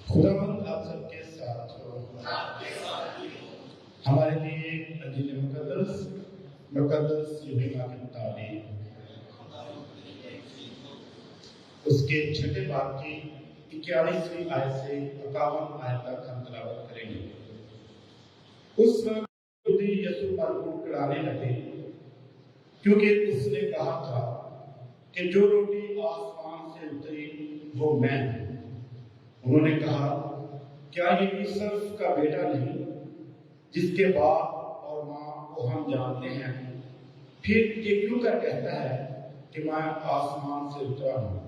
خداوند آپ سب کے ساتھ ہو۔ ہمارے لیے انجیل مقدس یوحنا کی تعلیم اس کے چھٹے باب کی 41ویں آیت سے 51 آیت تک ہم تلاوت کریں گے۔ اس وقت یہودی یسوع پر کڑکڑانے لگے کیونکہ اس نے کہا تھا کہ جو روٹی آسمان سے اتری وہ میں ہوں۔ انہوں نے کہا، کیا یہ یوسف کا بیٹا نہیں جس کے باپ اور ماں کو ہم جانتے ہیں؟ پھر یہ کیوں کر کہتا ہے کہ میں آسمان سے اترا ہوں؟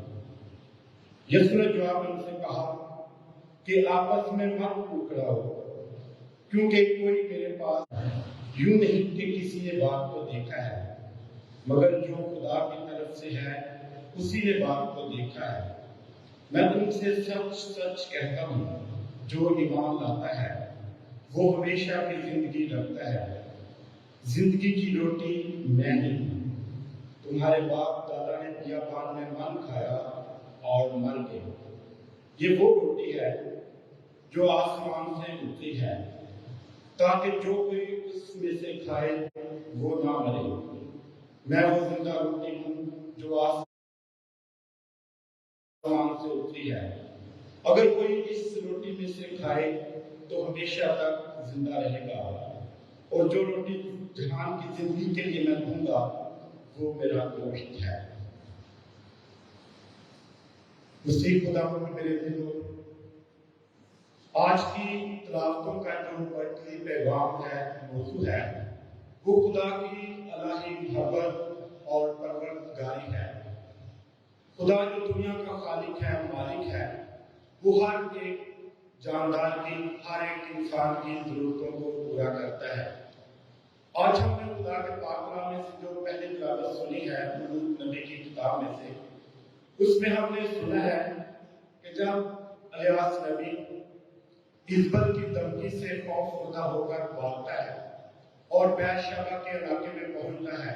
یسوع نے جواب ان سے کہا کہ آپس میں مت کڑکڑاؤ، کیونکہ کوئی میرے پاس یوں نہیں کہ کسی نے بات کو دیکھا ہے، مگر جو خدا کی طرف سے ہے اسی نے بات کو دیکھا ہے۔ میں تم سے سچ سچ کہتا ہوں، جو ایمان لاتا ہے وہ ہمیشہ کی زندگی رکھتا ہے۔ زندگی کی روٹی میں ہوں۔ تمہارے باپ دادا نے بیابان میں من کھایا اور مر گئے۔ یہ وہ روٹی ہے جو آسمان سے اتری ہے، تاکہ جو کوئی اس میں سے کھائے وہ نہ مرے۔ میں وہ زندہ روٹی ہوں جو آسمان سے اتری ہے۔ اگر کوئی اس روٹی میں سے کھائے تو ہمیشہ تک زندہ رہے گا، اور جو روٹی جہان کی زندگی کے لیے میں دوں گا وہ میرا گوشت ہے۔ مسیح خداوند میرے دلوں، آج کی تلاوتوں کا جو مرکزی پیغام ہے، موضوع ہے، وہ خدا کی الہی محبت اور پروردگاری ہے۔ خدا جو دنیا کا خالق ہے، مالک ہے، وہ ہر ایک جاندار کی، ہر ایک انسان کی ضرورتوں کو پورا کرتا ہے۔ آج ہم نے خدا کے پاک کلام میں سے جو پہلی تلاوت سنی ہے ملوک نبی کی کتاب میں سے، اس میں ہم نے سنا ہے کہ جب الیاس نبی ایزبل کی دھمکی سے خوف زدہ ہو کر بھاگتا ہے اور بیت شبہ کے علاقے میں پہنچتا ہے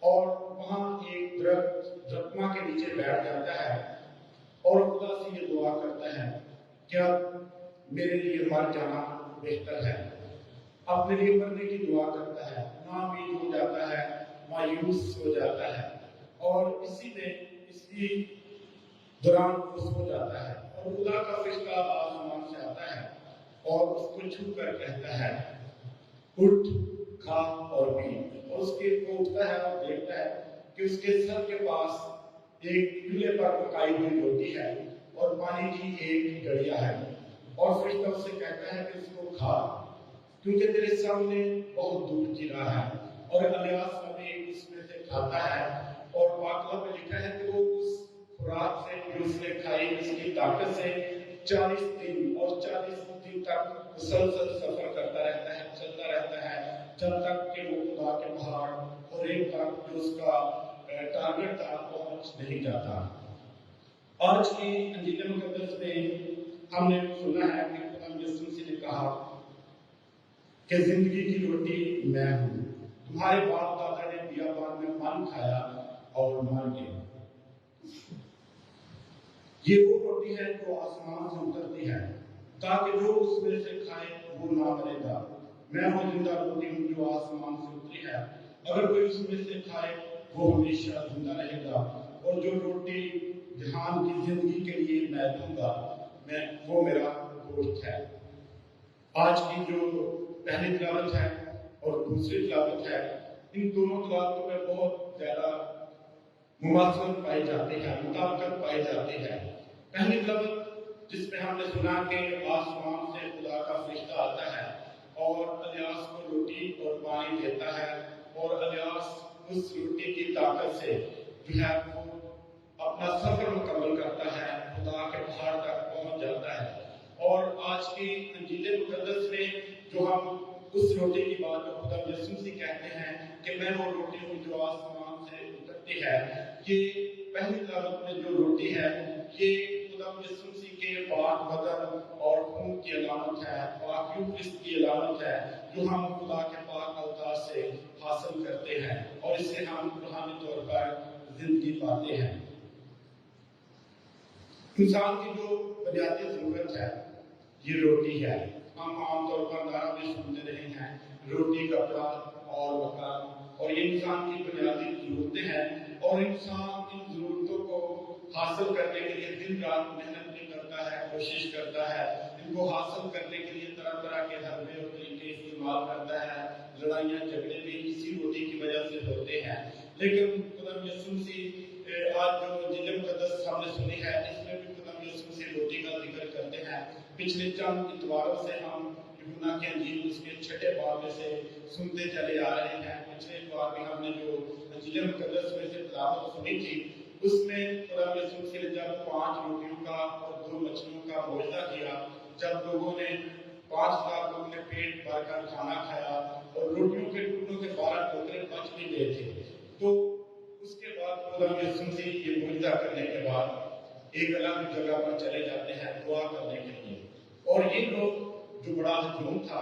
اور وہاں ایک درختما کے نیچے بیٹھ جاتا ہے اور خدا سے یہ دعا کرتا ہے کہ اب میرے لیے مر جانا بہتر ہے۔ اپنے لیے مرنے کی دعا کرتا ہے، ناامید ہو جاتا ہے، مایوس ہو جاتا ہے، اور اسی دوران خوش ہو جاتا ہے، اور خدا کا فرشتہ آسمان سے آتا ہے اور اس کو چھو کر کہتا ہے، اٹھ، کھا اور پی۔ اور اس کے وہ اٹھتا ہے اور دیکھتا ہے کہ اس کے سر کے پاس ایک چولہے پر پکائی ہوئی روٹی ہے اور پانی کی ایک گڑیا ہے، اور فرشتہ اس سے کہتا ہے کہ اس کو کھا، کیونکہ تیرے سامنے بہت دور کی راہ ہے۔ اور الیاس نبی اس میں سے کھاتا ہے، اور پاک کلام میں لکھا ہے کہ وہ اس خوراک سے جو اس نے کھائی، اس کی طاقت سے 40 دن اور 40 دن تک مسلسل سفر کرتا رہتا ہے، چلتا رہتا ہے، جب تک کہ وہ خدا کے پہاڑ اور ایک تک جو اس کا ٹارگٹ تھا پہنچ نہیں جاتا۔ آج کی انجیل مقدس میں ہم نے سنا ہے کہ خدا یسوع مسیح نے کہا کہ زندگی کی روٹی میں ہوں۔ تمہارے باپ دادا نے بیابان میں من کھایا اور مر گئے۔ یہ وہ روٹی ہے جو آسمان سے اترتی ہے، تاکہ جو اس میں سے کھائے وہ نہ مرے گا۔ میں وہ زندہ روٹی ہوں جو آسمان سے اتری ہے، اگر کوئی اس میں سے کھائے وہ ہمیشہ زندہ رہے گا، اور جو روٹی جہان کی زندگی کے لیے میں دوں گا وہ میرا گوشت ہے۔ آج کی جو پہلی تلاوت ہے اور دوسری تلاوت ہے، ان دونوں تلاوتوں میں بہت زیادہ مماثلت پائی جاتی ہے، مطابقت پائی جاتی ہے۔ پہلی تلاوت جس میں ہم نے سنا کہ آسمان سے خدا کا فرشتہ آتا ہے اور الیاس کو روٹی اور پانی دیتا ہے، اور الیاس اس روٹی کی طاقت سے جو ہے وہ اپنا سفر مکمل کرتا ہے، خدا کے پہاڑ تک پہنچ جاتا ہے۔ اور آج کی انجیل مقدس میں جو ہم اس روٹی کی بات جو خدا یسوع مسیح کہتے ہیں کہ میں وہ روٹی ہوں جو آسمان سے اترتی ہے، یہ پہلی تلاوت میں جو روٹی ہے یہ خدا یسوع مسیح کے پاک بدن اور خون کی علامت ہے، پاک یوکرسٹ کی علامت ہے، جو ہم خدا کے پاک اوتار سے حاصل کرتے ہیں اور اس سے ہم روحانی طور پر زندگی پاتے ہیں۔ انسان کی جو बुनियादी ज़रूरत है ये रोटी है। हम आमतौर पर नारा में सुनते रहे हैं, रोटी, कपड़ा और मकान, और ये इंसान की बुनियादी ज़रूरतें हैं। और इंसान इन ज़रूरतों को हासिल करने के लिए दिन रात मेहनत भी करता है, कोशिश करता है। इनको हासिल करने के लिए तरह तरह के हरबे और तरीके इस्तेमाल करता है। लड़ाइयाँ झगड़े भी इसी रोटी की वजह से होते हैं। लेकिन खुदा यीशु मसीह आज जो जिले मुकद्दस हमने सुनी है, इसमें भी खुदा यीशु मसीह रोटी का जिक्र करते हैं। पिछले चंद इतवारों से हम यूहन्ना की अंजील उसके 6 बाब में से सुनते चले आ रहे हैं। पिछले इतवार में हमने जो जिले मुकद्दस में से तिलावत सुनी थी, उसमें खुदा यीशु मसीह ने जब 5 रोटियों का और 2 मछलियों का मुआवजा किया, जब लोगों ने 5,000 लोगों ने पेट भरकर खाना खाया और रोटियों के टुकड़ों के 12 टोकरे बच भी गए थे, तो उसके बाद खुदा यीशु मसीह ये मुआवजा करने के बाद एक अलग जगह पर चले जाते हैं दुआ करने के लिए। और ये लोग जो बड़ा हजूम था,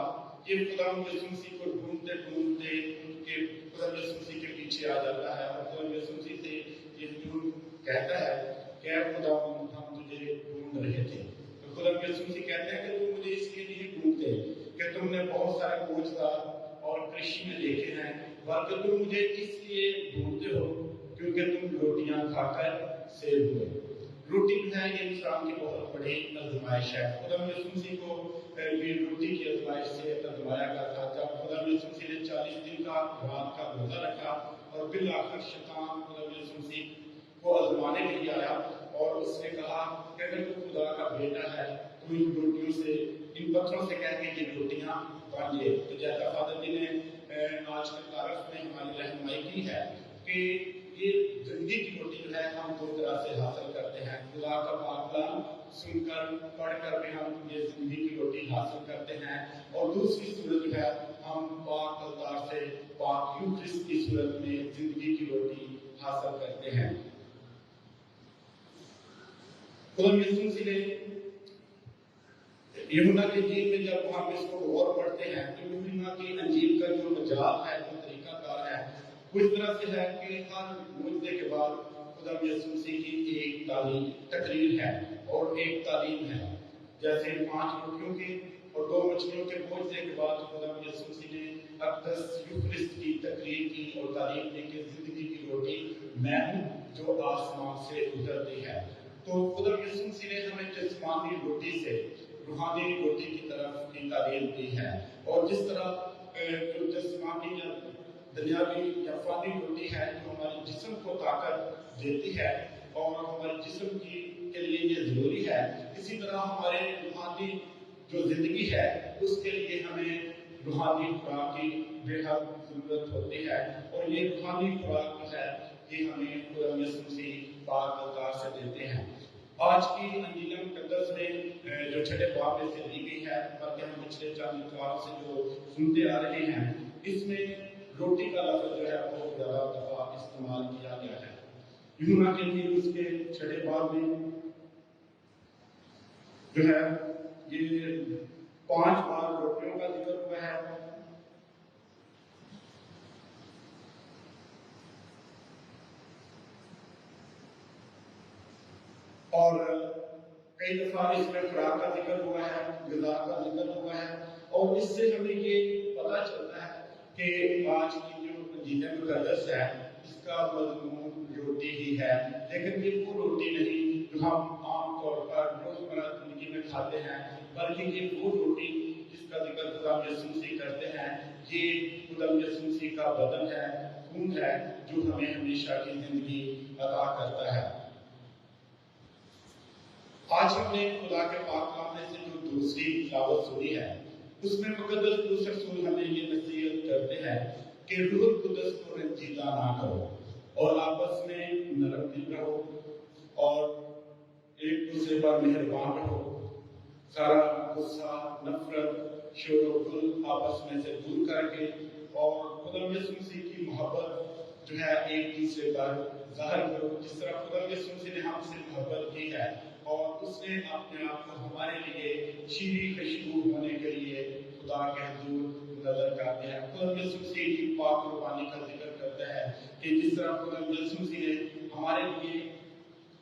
ये खुदा यीशु मसीह को ढूंढते ढूंढते उनके खुदा यीशु मसीह के पीछे आ जाता है और खुदा यीशु मसीह से ये हजूम कहता है कि खुदा हम तुझे ढूंढ रहे थे। तो खुदा यीशु मसीह कहते हैं कि तुम मुझे इसलिए नहीं ढूंढते कि तुमने बहुत सारे बोझदार और कृषि में देखे हैं, बल्कि तुम मुझे इसलिए ढूंढते हो क्योंकि तुम रोटियां खाकर सेव हुए। रोटी जो है ये इंसान की बहुत बड़ी आजमाइश है। खुदा यीशु मसीह को भी रोटी की आजमाइश से आजमाया गया था। जब खुदा यीशु मसीह ने 40 दिन का रात का रोजा रखा और बिल आखिर शैतान खुदा यीशु मसीह को आजमाने के लिए आया और उसने कहा कि अगर तू खुदा का बेटा है तो इन रोटियों से, इन पत्थरों से कह के ये रोटियां बन जाए। तो जैसा फादर जी ने आज के तारफ में हमारी रहनुमाई की है कि ये जिंदगी की रोटी जो है हम 2 तरह से हासिल करते हैं। खुदा का पाक कलाम सुनकर पढ़कर भी हम ये जिंदगी की रोटी हासिल करते हैं, और दूसरी सूरत जो है हम पाक अल्तार से पाक यूक्रिस्ट की सूरत में जिंदगी की रोटी हासिल करते हैं। खुदा यीशु मसीह ने यूहन्ना की अंजील में जब हम इसको गौर पढ़ते हैं तो यूहन्ना की अंजील का जो मजाक है, जो तरीकाकार है, वो इस तरह से है कि हर मुद्दे के बाद खुदा यीशु मसीह की एक तालीम तकरीर है और एक तालीम है। जैसे 5 रोटियों की और 2 मछलियों के मुआवजे के बाद खुदा यीशु मसीह ने अक़दस यूक्रिस्ट की तकरीर की और तालीम दी कि जिंदगी की रोटी मैं हूँ जो आसमान से उतरती है। तो खुदा यीशु मसीह ने हमें जिस्मानी रोटी से रूहानी रोटी की तरफ की तालीम दी है। और जिस तरह जो जिस्मानी या दुनियावी या फानी रोटी है जो हमारे जिस्म को ताकत देती है और हमारे जिस्म की के लिए ये जरूरी है, इसी तरह हमारे रूहानी जो जिंदगी है उसके लिए हमें रूहानी खुराक की बेहद जरूरत होती है। और ये रूहानी खुराक जो है ये हमें खुदा यीशु मसीह पाक अल्तार से देते हैं। आज की अंजील मुकद्दस में जो 6 बाब में से ली गई है, बल्कि हम पिछले 4 इतवारों से जो सुनते आ रहे हैं, इसमें रोटी का लफ्ज़ जो है बहुत ज़्यादा दफा इस्तेमाल किया गया है। यूहन्ना के अंजील उसके 6 बाब में जो है ये 5 बार रोटियों का जिक्र हुआ है। और कई दफा इसमें खुराक का जिक्र हुआ है, ग़िज़ा का जिक्र हुआ है। और इससे हमें ये पता चलता है कि आज की जो अंजील मुकद्दस है इसका मज़मून रोटी ही है। लेकिन ये वो रोटी नहीं जो हम आम तौर पर रोज़मर्रा ज़िंदगी में खाते हैं, बल्कि ये वो रोटी जिसका जिक्र खुदा यीशु मसीह करते हैं। ये खुदा यीशु मसीह का बदन है, खून है, जो हमें हमेशा की जिंदगी अता करता है। आज हमने खुदा के पाक कलाम में से जो दूसरी तिलावत सुनी है, उसमें मुकद्दस पौलुस रसूल हमें ये नसीहत करते हैं कि रूह कुदस को रंजीदा ना करो और आपस में नरम दिल रहो और एक दूसरे पर मेहरबान रहो। सारा गुस्सा, नफरत, शोर आपस में से दूर करके और खुदा यीशु मसीह की मोहब्बत जो है एक दूसरे पर जाहिर करो। जिस तरह खुदा यीशु मसीह ने हमसे मोहब्बत की है और उसने अपने आप को हमारे लिए शीरी खुशबू होने के लिए खुदा के हुजूर नजर करते हैं। खुदा यीशु मसीह की पाक कुर्बानी का जिक्र करता है कि जिस तरह खुदा यीशु मसीह ने हमारे लिए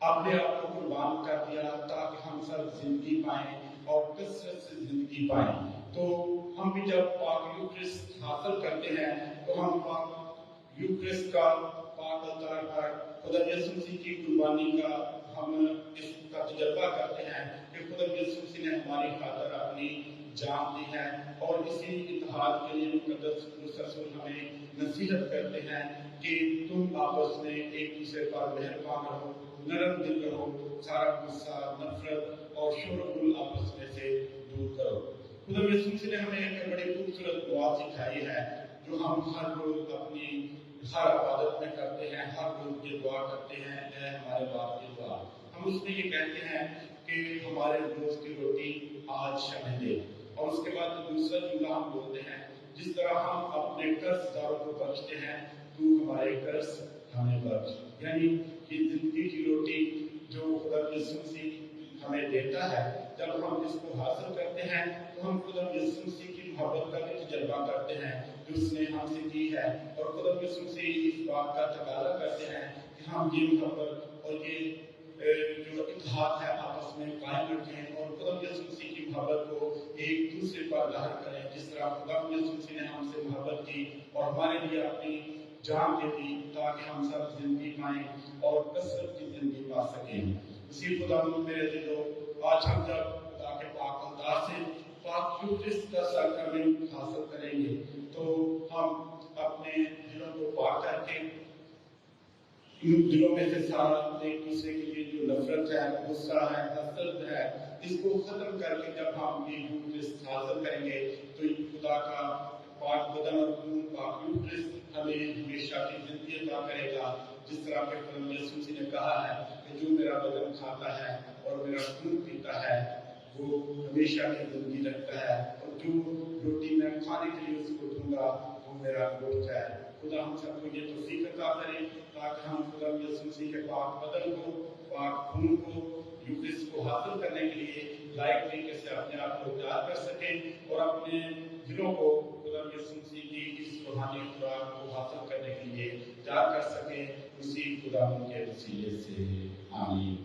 अपने आप को कुर्बान कर दिया ताकि हम सब जिंदगी पाएं और कसरत से जिंदगी पाएं। तो हम भी जब पाक यूक्रिस्ट हासिल करते हैं तो हम पाक यूक्रिस्ट का पाक अलतार पर खुदा यीशु मसीह की कुर्बानी का हम इसका तजर्बा करते हैं कि खुदा यीशु मसीह ने हमारी खातिर अपनी जान दी है। और इसी इत्तेहाद के लिए मुकद्दस रसूल हमें नसीहत करते हैं कि तुम आपस में एक दूसरे पर मेहरबान रहो, नरम दिल रहो, सारा गुस्सा, नफरत और शोरगुल आपस में से दूर करो। खुदा यीशु मसीह ने हमें एक बड़ी खूबसूरत दुआ सिखाई है जो हम हर रोज अपनी हर इबादत में करते हैं, हर रोज ये दुआ करते हैं, ऐ हमारे बाप की दुआ। हम उसमें ये कहते हैं कि हमारे रोज की रोटी आज हमें दे। और उसके बाद दूसरा जुमला हम बोलते हैं, जिस तरह हम अपने कर्जदारों को बख्शते हैं, तू हमारे कर्ज हमें बख्श। यानी ये जिंदगी की रोटी जो खुदा यीशु मसीह हमें देता है, जब हम इसको हासिल करते हैं तो हम खुदा यीशु मसीह की मोहब्बत का भी तजर्बा करते हैं जो उसने हमसे की है। और खुदा यीशु मसीह इस बात का तकाजा करते हैं कि हम ये मोहब्बत और ये जो इत्तेहाद है आपस में कायम रखें और खुदा यीशु मसीह की मोहब्बत को एक दूसरे पर जाहिर करें। जिस तरह खुदा यीशु मसीह ने हमसे मोहब्बत की और हमारे लिए अपनी जान दे दी ताकि हम सब जिंदगी पाएं और कसरत की जिंदगी पा सकें। उसी खुदा मेरे दिलों, आज हम जब खुदा के पाक अलतार से पाक यूक्रिस्ट का साक्रामेंट हासिल करेंगे तो हम अपने दिलों को पाक करके इन दिलों में से सारा एक दूसरे के लिए जो नफरत है, गुस्सा है, हसद है, इसको खत्म करके जब हम ये यूक्रिस्ट हासिल करेंगे तो खुदा का पाक बदन और खून पाक यूक्रिस्ट हमें हमेशा की जिंदगी अता करेगा। जिस तरह के खुदा यीशु मसीह ने कहा है कि जो मेरा बदन खाता है और मेरा खून पीता है वो हमेशा की जिंदगी रखता है, और जो रोटी मैं खाने के लिए उसको दूंगा वो मेरा गोश्त है। खुदा हम सबको ये तौफीक अता करे ताकि हम खुदा यीशु मसीह के पाक बदन को, पाक खून को, यूक्रिस्ट को हासिल करने के लिए लायक तरीके से अपने आप को तैयार कर सकें और अपने दिलों को खुदा यीशु मसीह की इस रूहानी खुराक को हासिल करने के लिए तैयार कर सकें। उसी खुदा के वसीले से आमीन।